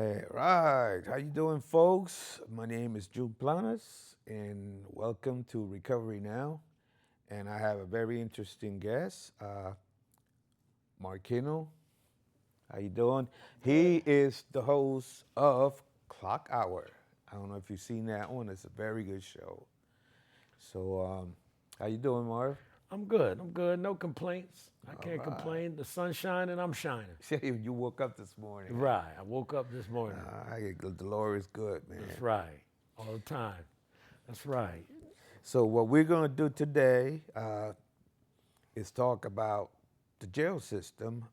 Right. How you doing, folks? My name is Jude Planas, and welcome to Recovery Now. And I have a very interesting guest, Marquino. How you doing? He is the host of Clock Hour. I don't know if you've seen that one. It's a very good show. So, how you doing, Marv? I'm good. I'm good. No complaints. I can't right. complain. The sun's shining. I'm shining. You woke up this morning. Right. I woke up this morning. The Lord is good, man. That's right. All the time. That's right. So what we're going to do today is talk about the jail system,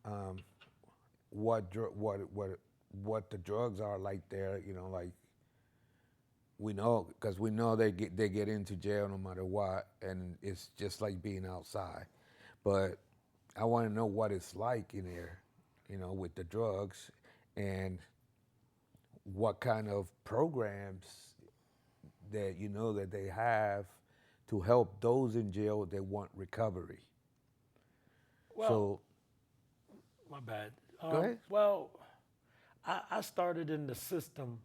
what the drugs are like there. You know, like we know because we know they get into jail no matter what, and it's just like being outside. But I want to know what it's like in there, you know, with the drugs, and what kind of programs that you know that they have to help those in jail that want recovery. Well, So my bad. go ahead. Well, I started in the system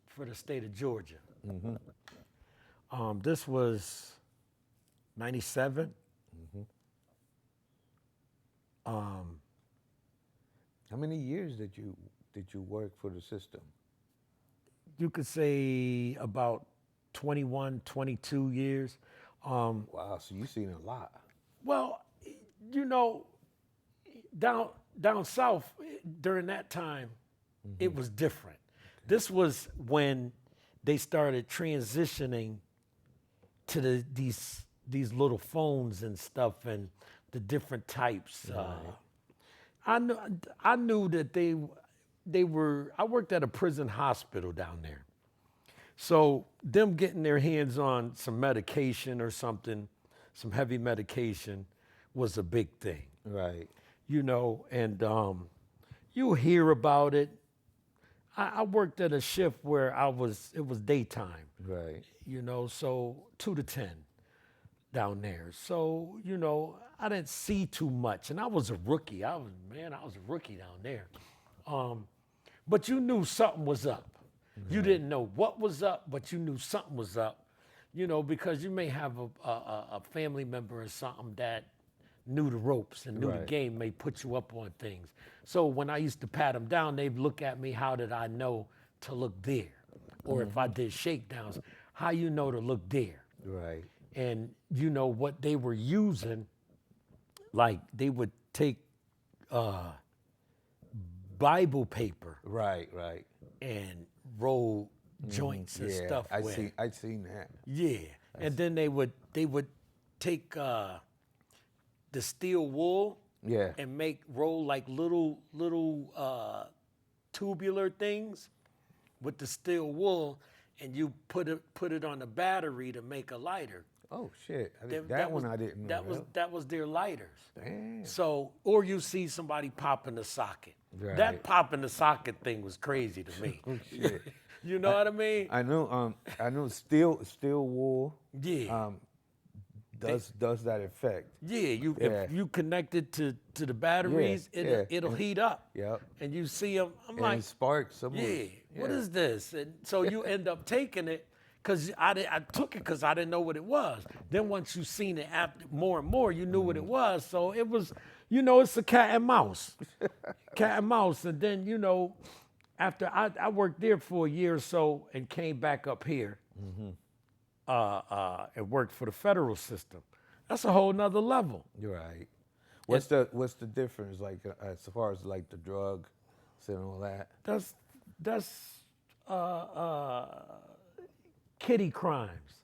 for the state of Georgia. This was 97. How many years did you work for the system? You could say about 21, 22 years. Wow, so you've seen a lot. Well, you know, down south during that time, it was different. This was when they started transitioning to these little phones and stuff and the different types. I knew that they were. I worked at a prison hospital down there, so them getting their hands on some medication or something, some heavy medication, was a big thing. Right. You know, and you hear about it. I worked at a shift where it was daytime. Right. You know, so 2 to 10 down there. So, you know, I didn't see too much. And I was a rookie. I was a rookie down there. But you knew something was up. You didn't know what was up, but you knew something was up, you know, because you may have a family member or something that knew the ropes and knew the game, may put you up on things. So when I used to pat them down, they'd look at me, how did I know to look there? Or if I did shakedowns, how you know to look there? Right. And you know what they were using, like they would take Bible paper Right. Right. and roll joints and stuff with. I've seen that. Yeah, and then they would take the steel wool Yeah. and roll like little tubular things with the steel wool, and you put it on the battery to make a lighter. Oh shit! I didn't know. That was their lighters. Damn. So, or you see somebody popping the socket. Right. That popping the socket thing was crazy to me. Oh shit! You know what I mean? I know steel wool. Yeah. Does that effect? Yeah, if you connect it to the batteries, it'll heat up. Yep. And you see them. I'm And like, sparks. yeah, what is this? And so you end up taking it because I took it because I didn't know what it was. Then once you seen it after more and more, you knew what it was. So it was, you know, it's a cat and mouse, cat and mouse. And then, you know, after I worked there for a year or so and came back up here. And worked for the federal system. That's a whole nother level. You're right. What's the difference like as far as like the drugs and all that? That's kitty crimes.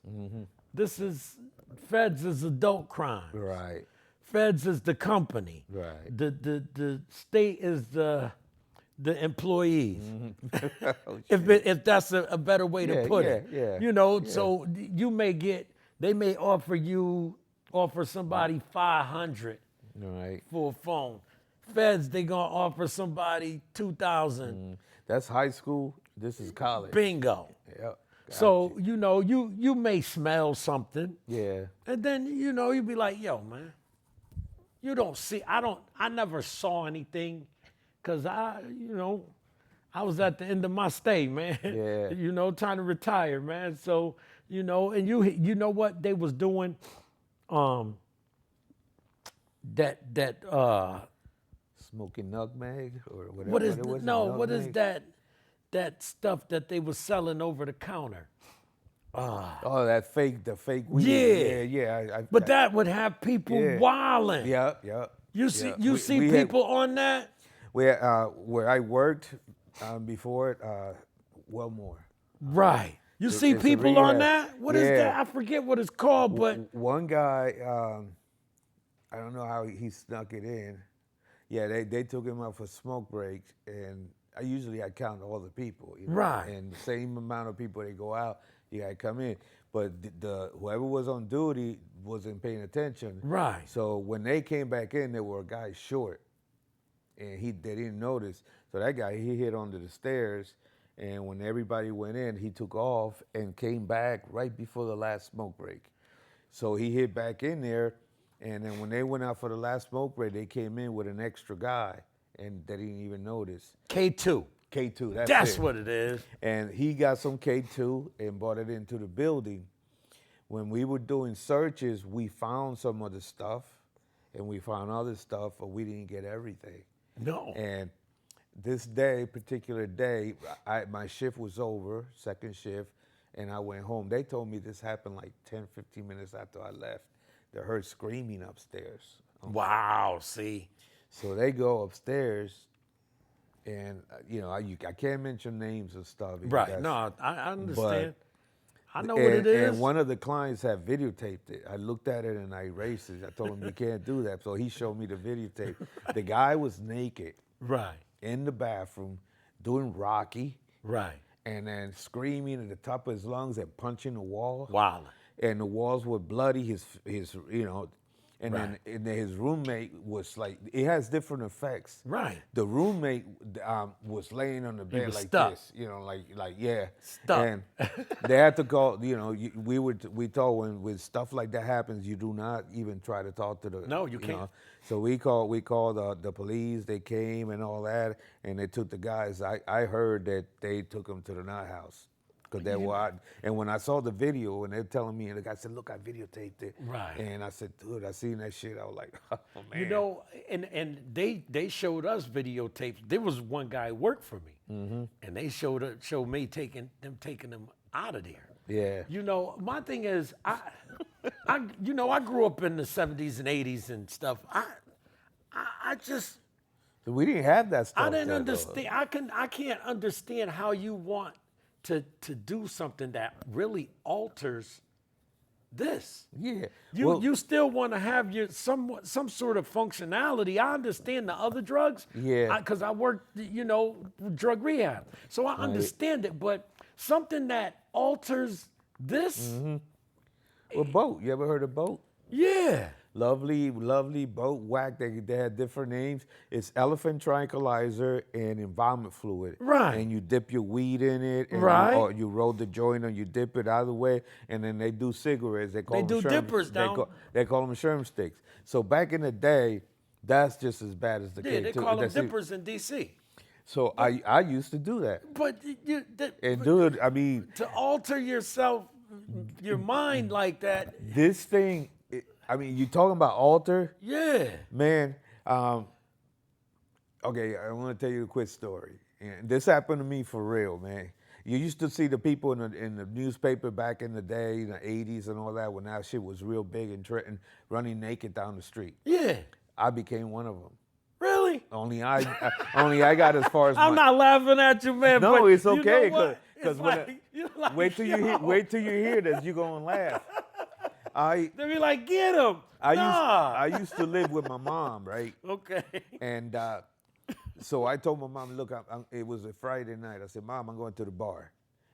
This is feds is adult crime. Right. Feds is the company. Right. The state is the employees. Oh, if that's a better way to put it. Yeah. You know, so they may offer somebody 500 Right. for a phone. Feds, they gonna offer somebody 2,000. That's high school. This is college. Bingo. Yep. So, you know, you may smell something. Yeah. And then, you know, you be like, yo, man, you don't see, I never saw anything because I I was at the end of my stay, man. Yeah. You know, trying to retire, man. So, you know, and you know what they was doing, um, that Smoking nutmeg or whatever. what is What was it? no, what is Nutmeg? that stuff that they was selling over the counter? Oh, the fake weed. Yeah. Yeah. But that would have people Yeah. wilding. Yeah. You see, Yeah. you see we had- people on that. where I worked before it, Wellmore. Right. You see it's a people on rehab. that? What is Yeah. that? I forget what it's called, but One guy, I don't know how he snuck it in. Yeah, they took him out for smoke breaks, and I count all the people. You know, Right. And the same amount of people they go out, you gotta come in. But the whoever was on duty wasn't paying attention. Right. So when they came back in, there were a guy short, and they didn't notice. So that guy, he hit onto the stairs, and when everybody went in, he took off and came back right before the last smoke break. So he hit back in there, and then when they went out for the last smoke break, they came in with an extra guy, and they didn't even notice. K2. K2, That's it. what it is. And he got some K2 and brought it into the building. When we were doing searches, we found some of the stuff, and we found other stuff, but we didn't get everything. No. And this particular day, my shift was over, second shift, and I went home. They told me this happened like 10, 15 minutes after I left. They heard screaming upstairs. Wow. See. So they go upstairs, and I can't mention names and stuff. because Right. that's- No, I understand. I know and, what it is. And one of the clients had videotaped it. I looked at it and I erased it. I told him you can't do that. So he showed me the videotape. The guy was naked Right. in the bathroom doing Rocky. Right. And then screaming at the top of his lungs and punching the wall. Wow. And the walls were bloody. And Right. then his roommate was like, it has different effects. Right. The roommate was laying on the bed was like stuck. this, yeah. Stuck. And they had to call. We told when stuff like that happens, you do not even try to talk to the. No, you can't. So we called the police. They came and all that, and they took the guys. I heard that they took them to the nut house. Because they were out. And when I saw the video and they're telling me, and the guy said, look, I videotaped it. Right. And I said, dude, I seen that shit. I was like, oh, man. You know, and they showed us videotapes. There was one guy who worked for me, and they showed me taking them out of there. Yeah. You know, my thing is, I grew up in the 70s and 80s and stuff. I just So we didn't have that stuff. I didn't there, though. understand. I can't understand how you want to do something that really alters this. Yeah. You still want to have some sort of functionality. I understand the other drugs. Yeah. Because I worked, drug rehab. So I understand it, but something that alters this, Well, boat. You ever heard of boat? yeah. Lovely boat whack. They had different names. It's elephant tranquilizer and embalming fluid. Right. And you dip your weed in it. And Right. or you roll the joint and you dip it either way. And then they do cigarettes. They They do dippers down. They call them sherm sticks. So back in the day, that's just as bad as the Yeah, K2. they call them That's it. dippers in D.C. So I used to do that. But And dude, I mean, to alter yourself, your mind like that, this thing, you talking about alter? yeah. Man, okay, I want to tell you a quick story. And this happened to me for real, man. You used to see the people in the newspaper back in the day, in the 80s and all that, when that shit was real big in Trenton, running naked down the street. Yeah. I became one of them. Really? Only I got as far as I'm not laughing at you, man. No, but it's you know okay, what? because It's when like, you're like, wait till you hear this, you gonna laugh. They be like, get him. I used to live with my mom, right? Okay. And so I told my mom, look, it was a Friday night. I said, Mom, I'm going to the bar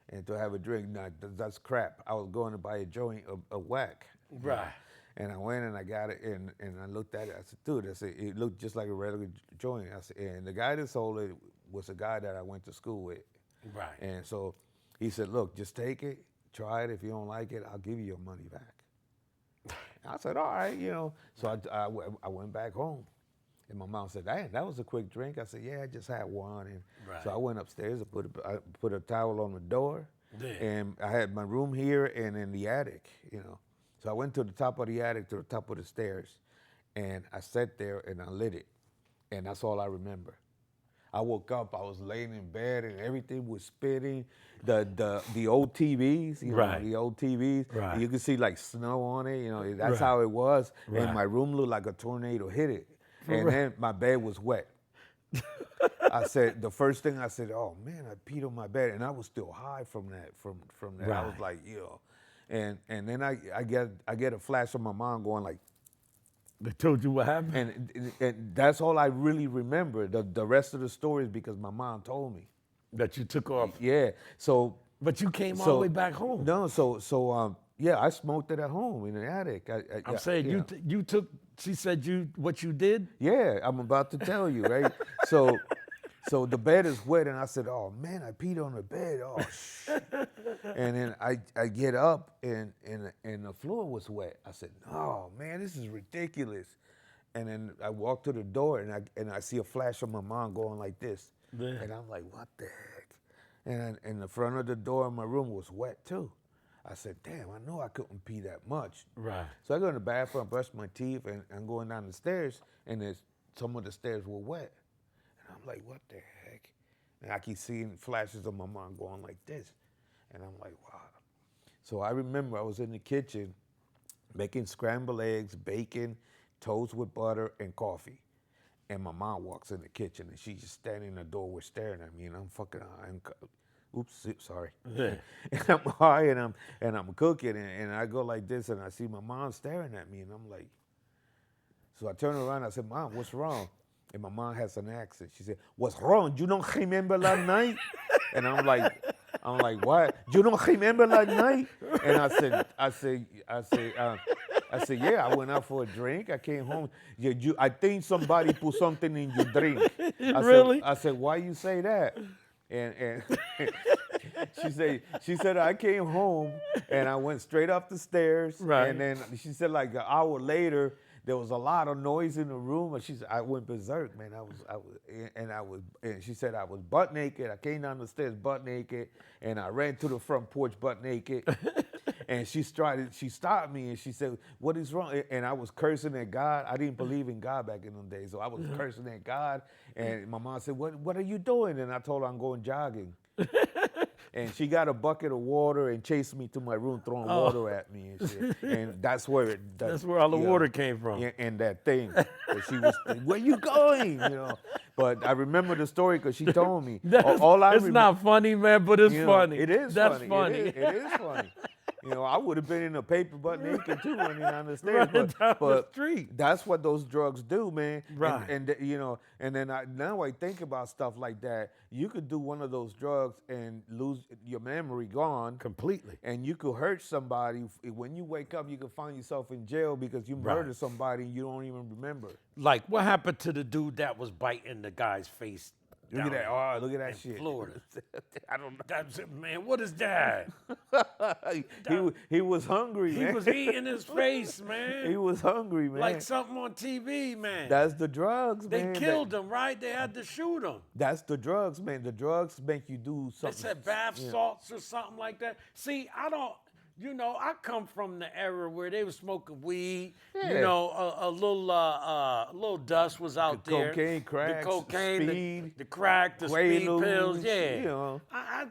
and to have a drink. No, that's crap. I was going to buy a joint of whack. Right. And I went and I got it and I looked at it. I said, dude, it looked just like a regular joint. I said, and the guy that sold it was a guy that I went to school with. Right. And so he said, look, just take it, try it. If you don't like it, I'll give you your money back. I said, all right, So I went back home. And my mom said, "Damn, that was a quick drink." I said, "Yeah, I just had one." And so Right. I went upstairs and I put a towel on the door. Yeah. And I had my room here and in the attic, you know. So I went to the top of the attic, to the top of the stairs, and I sat there and I lit it. And that's all I remember. I woke up, I was laying in bed and everything was spinning. The old TVs, you know, Right. the old TVs, Right. you could see like snow on it, you know, that's Right. how it was. Right. And my room looked like a tornado hit it. And real? then my bed was wet. I said, the first thing I said, "Oh man, I peed on my bed," and I was still high from that. From that, I was Right. like, "Yo," and then I get a flash of my mom going like, They told you what happened? and that's all I really remember. The rest of the story is because my mom told me. That you took off. Yeah, so But you came all the way back home. no, yeah, I smoked it at home in the attic. I'm saying yeah. you took. She said what you did. Yeah, I'm about to tell you, right? So the bed is wet, and I said, "Oh man, I peed on the bed." Oh shit! And then I get up, and the floor was wet. I said, "Oh man, this is ridiculous." And then I walk to the door, and I see a flash of my mom going like this, Yeah. and I'm like, "What the heck?" And the front of the door of my room was wet too. I said, "Damn, I know I couldn't pee that much." Right. So I go in the bathroom, brush my teeth, and I'm going down the stairs, and some of the stairs were wet. And I'm like, "What the heck?" And I keep seeing flashes of my mom going like this. And I'm like, wow. So I remember I was in the kitchen making scrambled eggs, bacon, toast with butter, and coffee. And my mom walks in the kitchen, and she's just standing in the doorway staring at me, and I'm fucking oops, sorry. Yeah. And I'm high, and I'm cooking, and I go like this, and I see my mom staring at me, and I'm like, so I turn around, I said, "Mom, what's wrong?" And my mom has an accent. She said, "What's wrong? You don't remember last night?" And I'm like, "What? You don't remember last night?" And I said, "Yeah, I went out for a drink. I came home. I think somebody put something in your drink." Really? I said, "Why you say that?" And she said, "I came home and I went straight up the stairs." Right. And then she said like an hour later, there was a lot of noise in the room, and she said, I went berserk, man. And she said I was butt naked. I came down the stairs butt naked, and I ran to the front porch butt naked. And she stopped me, and she said, "What is wrong?" And I was cursing at God. I didn't believe in God back in them days, so I was cursing at God. And my mom said, "What are you doing?" And I told her I'm going jogging. And she got a bucket of water and chased me to my room, throwing water at me and shit. And that's where That's where all the water came from. And that thing, that she was, "Where you going?" You know. But I remember the story because she told me. It's not funny, man, but it's funny. It is That's funny. It is funny. You know, I would have been in a paper butt naked too running down the stairs. Right down the but street. that's what those drugs do, man. Right. And you know, and then now I think about stuff like that. You could do one of those drugs and lose your memory gone Completely. and you could hurt somebody. When you wake up, you could find yourself in jail because you murdered somebody and you don't even remember. Like, what happened to the dude that was biting the guy's face? Look at that! Oh, look at that shit. Florida. I don't know. That's it, man. What is that? He was hungry, man. He was eating his face, man. He was hungry, man. Like something on TV, man. That's the drugs, They man. killed him, right? They had to shoot him. That's the drugs, man. The drugs make you do They something. said bath salts or something like that. See, I come from the era where they were smoking weed. Yeah. You know, a little dust was out there. Cocaine, crack, the cocaine, speed, the crack, the speed Quaaludes, pills. Yeah, you know.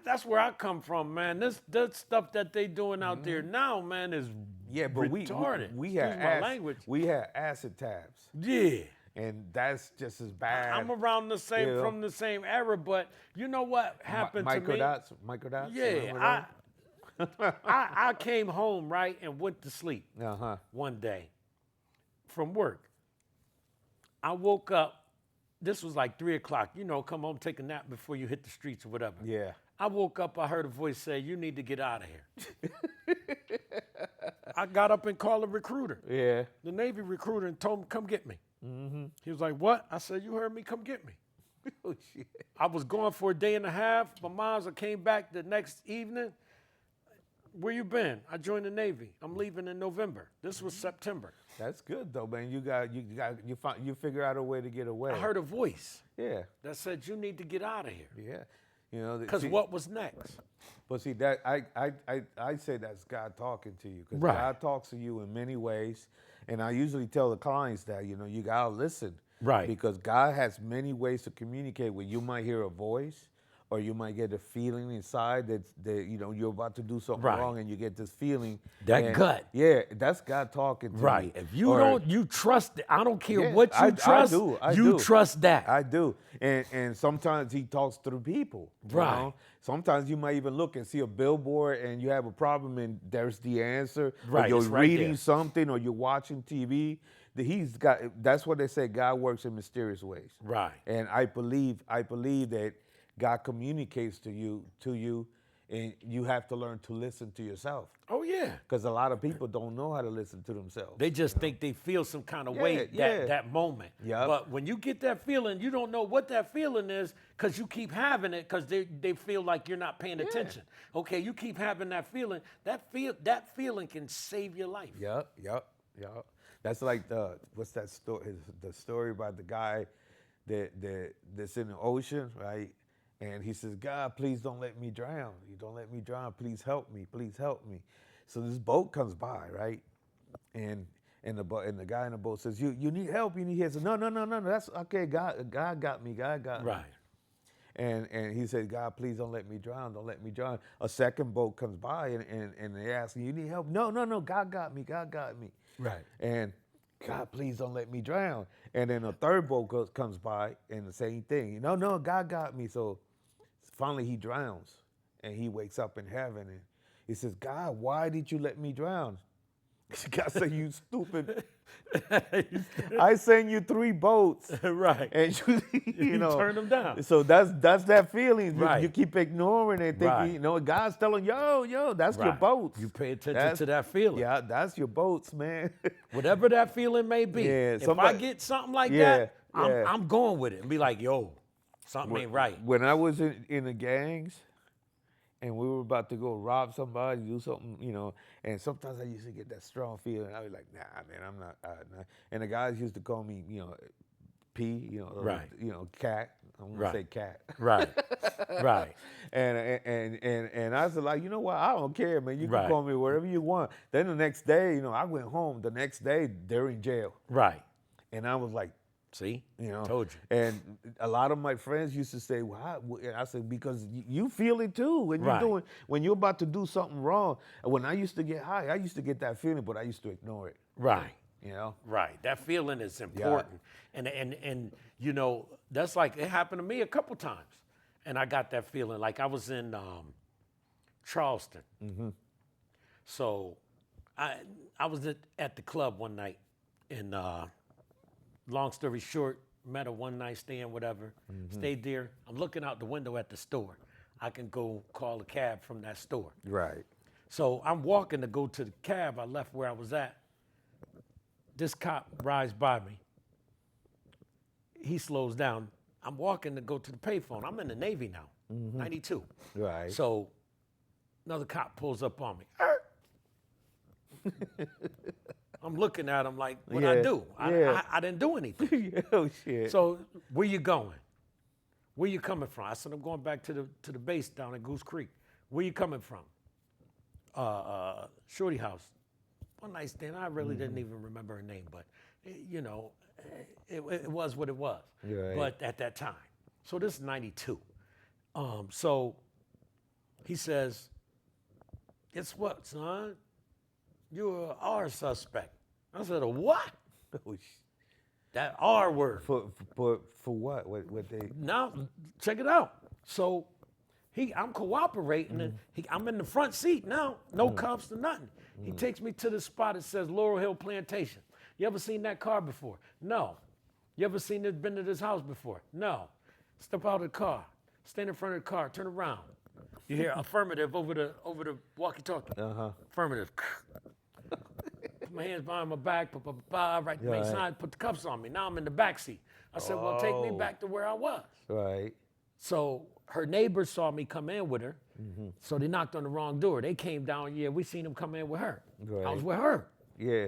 that's where I come from, man. This stuff that they doing out there now, man, is Yeah, but retarded. we had Excuse my language. We had acid tabs, Yeah. and that's just as bad. I'm around the same Yeah. from the same era, but you know what happened to me? Microdots. Yeah, I came home, right, and went to sleep one day from work. I woke up. This was like 3 o'clock. You know, come home, take a nap before you hit the streets or whatever. Yeah. I woke up. I heard a voice say, "You need to get out of here." I got up and called a recruiter, Yeah. the Navy recruiter, and told him, "Come get me." He was like, "What?" I said, "You heard me. Come get me." Oh shit. I was gone for a day and a half. My mom's came back the next evening. Where you been? I joined the Navy. I'm leaving in November. This was September. That's good though, man. You figure out a way to get away. I heard a voice Yeah, that said, you need to get out of here. yeah. You know, Because see, what was next? But see that I say that's God talking to you because Right. God talks to you in many ways, and I usually tell the clients that you gotta listen, Right. Because God has many ways to communicate. Where you might hear a voice, or you might get a feeling inside that you're about to do something Right. wrong, and you get this feeling. That gut. Yeah, that's God talking to Right. you. If you Or- don't, you trust it. I don't care Yeah, what you trust. I you do. trust that. I do. And sometimes he talks through people. you Right. know? Sometimes you might even look and see a billboard and you have a problem and there's the answer. Right, Or you're it's right reading there. something or you're watching TV. That's what they say, God works in mysterious ways. Right. And I believe that God communicates to you, and you have to learn to listen to yourself. Oh, yeah. Because a lot of people don't know how to listen to themselves. They just think they feel some kind of way yeah. that moment. Yup. But when you get that feeling, you don't know what that feeling is because you keep having it because they feel like you're not paying attention. Okay, you keep having that feeling. That feeling can save your life. Yep. That's like what's that story? The story about the guy that's in the ocean, right? And he says, God, please don't let me drown. You don't let me drown. Please help me. Please help me. So this boat comes by, right? And the guy in the boat says, you need help. You need help. He says, no. That's okay. God got me. God got me. Right. And he said, God, please don't let me drown. Don't let me drown. A second boat comes by and they ask, you need help? No. God got me. God got me. Right. And God, please don't let me drown. And then a third boat comes by and the same thing. No, God got me. So finally he drowns and he wakes up in heaven and he says, God, why did you let me drown? God said, you stupid. I sent you 3 boats. Right. And you know, turn them down. So that's that feeling. Right. You keep ignoring it, thinking, Right. God's telling yo, that's your Right. boats. You pay attention to that feeling. Yeah, that's your boats, man. Whatever that feeling may be. Yeah, if I get something like that, I'm going with it and be like, yo, something ain't right. When I was in the gangs and we were about to go rob somebody, do something, and sometimes I used to get that strong feeling. I was like, nah, man, I'm not. Nah. And the guys used to call me, P, Right. cat. I'm gonna Right. say cat. Right. Right. And I was like, you know what? I don't care, man. You can Right. call me whatever you want. Then the next day, I went home. The next day, they're in jail, Right. and I was like, See? you know, Told you. And a lot of my friends used to say, "Why?" And I said, "Because you feel it too Right. when you're about to do something wrong." And when I used to get high, I used to get that feeling, but I used to ignore it. Right. Right. That feeling is important. And that's like it happened to me a couple times. And I got that feeling like I was in Charleston. Mm-hmm. So I was at the club one night and long story short, met a one night stand, whatever, stayed there. I'm looking out the window at the store. I can go call a cab from that store. Right. So I'm walking to go to the cab. I left where I was at. This cop rides by me. He slows down. I'm walking to go to the payphone. I'm in the Navy now, 92. Right. So another cop pulls up on me. I'm looking at him like, what I do? I didn't do anything. Oh shit. So where you going? Where you coming from? I said, I'm going back to the base down at Goose Creek. Where you coming from? Shorty house. One night stand. I really didn't even remember her name, but it was what it was. Right. But at that time, so this is 92. So he says, guess what, son? You're a R suspect. I said, a what? Oh, That R word. for what? What they? Now, check it out. So I'm cooperating, and I'm in the front seat now. No cuffs or nothing. He takes me to the spot that says Laurel Hill Plantation. You ever seen that car before? No. You ever been to this house before? No. Step out of the car. Stand in front of the car. Turn around. You hear affirmative over the walkie-talkie. Affirmative. Put my hands behind my back. Right to make sign. Put the cuffs on me. Now I'm in the back seat. I said, well, take me back to where I was. Right. So her neighbors saw me come in with her. So they knocked on the wrong door. They came down, yeah, we seen him come in with her. I was Right. with her. Yeah.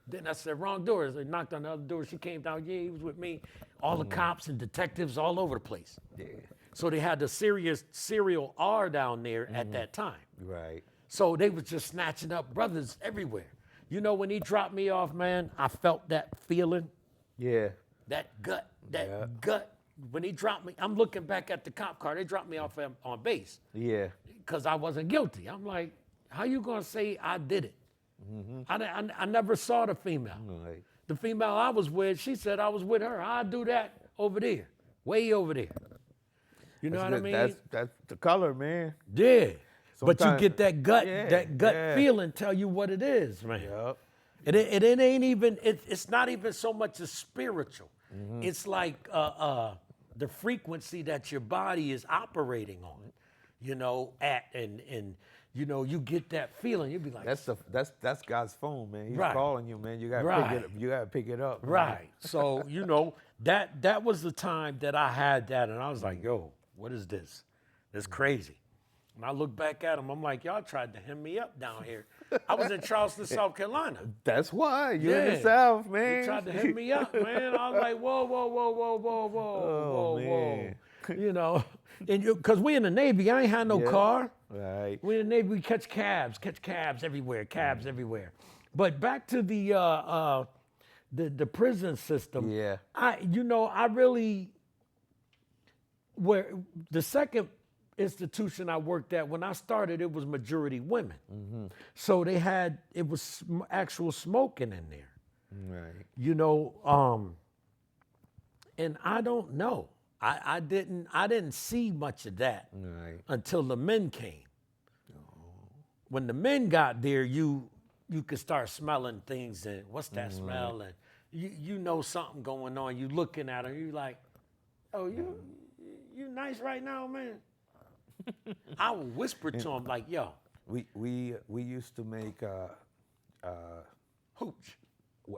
Then I said, wrong door. They knocked on the other door. She came down, yeah, he was with me. All the cops and detectives all over the place. Yeah. So they had the serial R down there at that time. Right. So they was just snatching up brothers everywhere. You know, when he dropped me off, man, I felt that feeling, Yeah. that gut. Yeah. When he dropped me, I'm looking back at the cop car. They dropped me off on base Yeah. because I wasn't guilty. I'm like, how you gonna say I did it? I never saw the female. Right. The female I was with, she said I was with her. I'll do that over there, way over there. You know what I mean? That's the color, man. Yeah. But you Sometimes- get that gut, yeah. feeling tell you what it is, man. Yep. It ain't even, it's not even so much as spiritual. It's like the frequency that your body is operating on, you know, and you know, you get that feeling. You be like, That's God's phone, man. He's Right. calling you, man. You gotta Right. pick it up. You gotta pick it up. Man. right. So, you know, that was the time that I had that, and I was like, yo, what is this? It's crazy. And I look back at him, I'm like, y'all tried to hem me up down here. I was in Charleston, South Carolina. That's why you're in Yeah. the South, man. You tried to hem me up, man. I was like, whoa, whoa, whoa, whoa, whoa, whoa, whoa, man. whoa. You know, and because we in the Navy, I ain't had no Yeah. car. Right. We in the Navy, we catch cabs everywhere, everywhere. But back to the prison system. Yeah. I really, where the second institution I worked at, when I started, it was majority women. So it was actual smoking in there. Right. You know, and I don't know. I didn't see much of that Right. until the men came. When the men got there, you could start smelling things, and what's that smell? And you know something going on. You looking at them, you like, oh, you nice right now, man. I would whisper to him like, yo, We used to make hooch.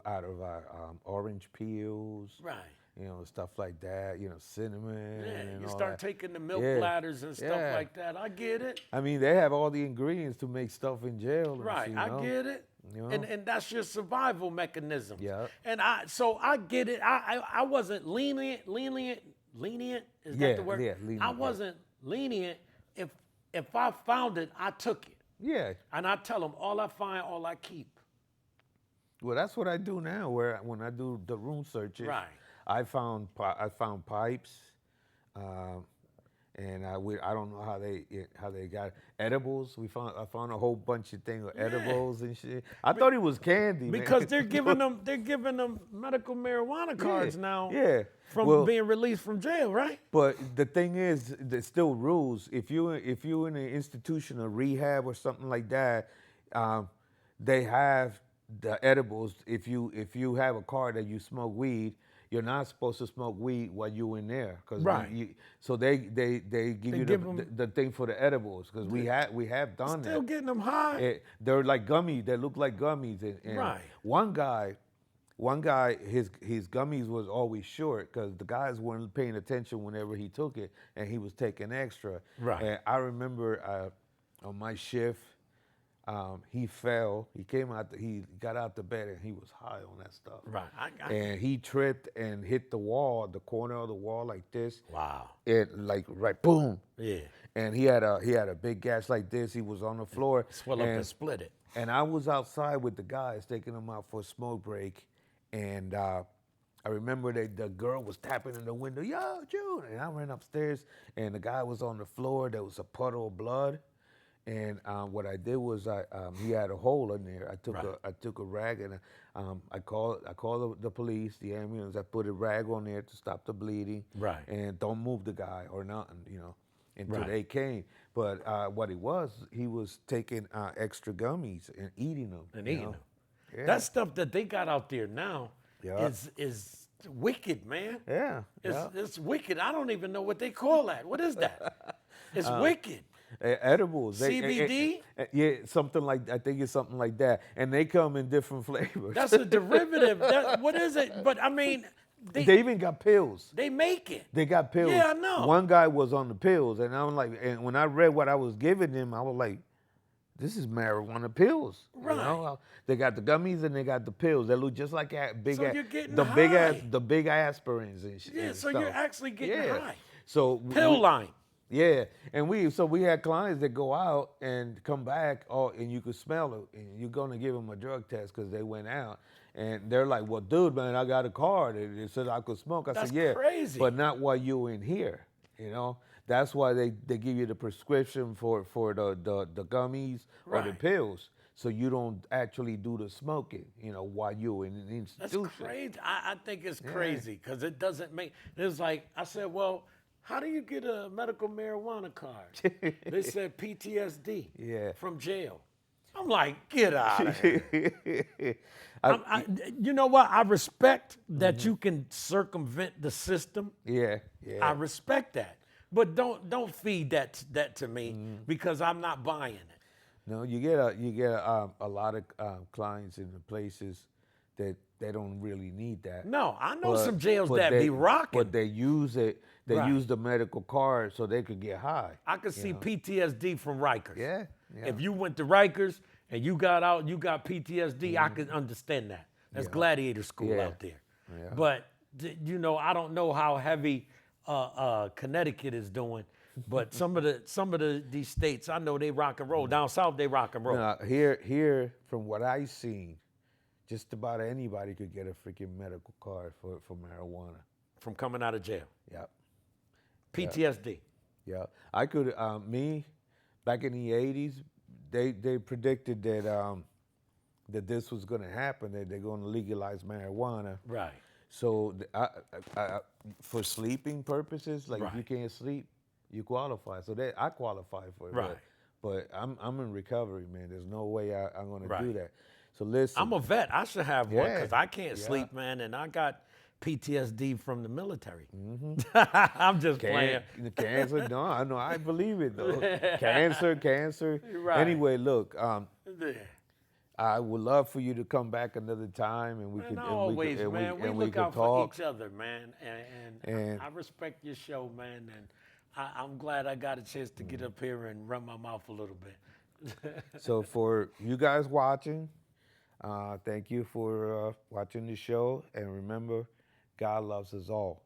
out of our orange peels, Right. you know, stuff like that. You know, cinnamon. Yeah, and you all start that. taking the milk Yeah. bladders and stuff Yeah. like that. I get it. I mean, they have all the ingredients to make stuff in jail. and Right, you I know? get it. You know? And that's your survival mechanism. Yeah. And I get it. I wasn't lenient. Is Yeah, that the word? yeah, lenient, I yeah. wasn't lenient. If I found it, I took it. Yeah. And I tell them, all I find, all I keep. Well, that's what I do now. When I do the room searches, Right. I found pipes, and I don't know how they got edibles. I found a whole bunch of things of edibles and shit. I thought it was candy, Because man. they're giving them medical marijuana cards now. Yeah. From Well, being released from jail, right? But the thing is, there's still rules. If you in an institution of rehab or something like that, they have the edibles. If you have a card that you smoke weed, you're not supposed to smoke weed while you're in there, because Right. so they give you give the thing for the edibles, because we have done Still that. getting them high. They're like gummies. They look like gummies. And Right. One guy, his gummies was always short because the guys weren't paying attention whenever he took it, and he was taking extra. Right. And I remember on my shift, he fell. He got out the bed and he was high on that stuff. Right. And he tripped and hit the wall, the corner of the wall like this. Wow. It like right boom. Yeah. And he had a big gash like this. He was on the floor. Swell up and split it. And I was outside with the guys taking them out for a smoke break. And I remember the girl was tapping in the window, yo, June. And I ran upstairs and the guy was on the floor. There was a puddle of blood. And what I did was he had a hole in there. I took a rag and I called the police, the ambulance. I put a rag on there to stop the bleeding. Right. And don't move the guy or nothing, you know, until Right. they came. But what he was taking extra gummies and eating them. And you eating know? them. Yeah. That stuff that they got out there now Yeah. is wicked, man. Yeah. Yeah. It's wicked. I don't even know what they call that. What is that? It's wicked. Edibles. CBD? Yeah, something like, I think it's something like that. And they come in different flavors. That's a derivative. What is it? But I mean, They even got pills. They make it. They got pills. Yeah, I know. One guy was on the pills, and I'm like, and when I read what I was giving him, I was like, this is marijuana pills. Right. You know? They got the gummies and they got the pills. They look just like big. So you're getting the high. big aspirins and shit. Yeah, and so stuff. you're actually getting high. So Pill line. Yeah, and we had clients that go out and come back, and you could smell it, and you're gonna give them a drug test because they went out, and they're like, "Well, dude, man, I got a card. It said I could smoke." I That's said, "Yeah, crazy. but not while you in here." You know, that's why they give you the prescription for the gummies or the Right. pills, so you don't actually do the smoking. You know, while you in an That's institution. crazy. I think it's crazy because it doesn't make. It's like I said, well, how do you get a medical marijuana card? They said PTSD. Yeah. From jail. I'm like, get out of here. I- You know what? I respect that you can circumvent the system. yeah, I yeah. respect that, but don't feed that to me because I'm not buying it. No, you get a lot of clients in the places that they don't really need that. No, I know But- some jails but that they- be rocking. But they use it. They Right. use the medical card so they could get high. I could see PTSD from Rikers. Yeah, yeah. If you went to Rikers and you got out, you got PTSD, I could understand that. That's gladiator school Yeah. out there. Yeah. But you know, I don't know how heavy Connecticut is doing, but some of these states, I know they rock and roll. Down south, they rock and roll. Now, here, from what I've seen, just about anybody could get a freaking medical card for marijuana. From coming out of jail. Yep. PTSD. Yeah, I could. Me, back in the '80s, they predicted that that this was going to happen. That they're going to legalize marijuana. Right. So for sleeping purposes, like if you Right. can't sleep, you qualify. So I qualify for it. Right. But I'm in recovery, man. There's no way I'm going to Right. do that. So listen. I'm a vet. I should have one Yeah. because I can't Yeah. sleep, man, and I got PTSD from the military. I'm just playing. Cancer? No, I know. I believe it though. Cancer. Right. Anyway, look. Yeah. I would love for you to come back another time, and we Man, could always, man. We look could out talk. for each other, man. And I respect your show, man. And I'm glad I got a chance to get up here and run my mouth a little bit. So for you guys watching, thank you for watching the show, and remember, God loves us all.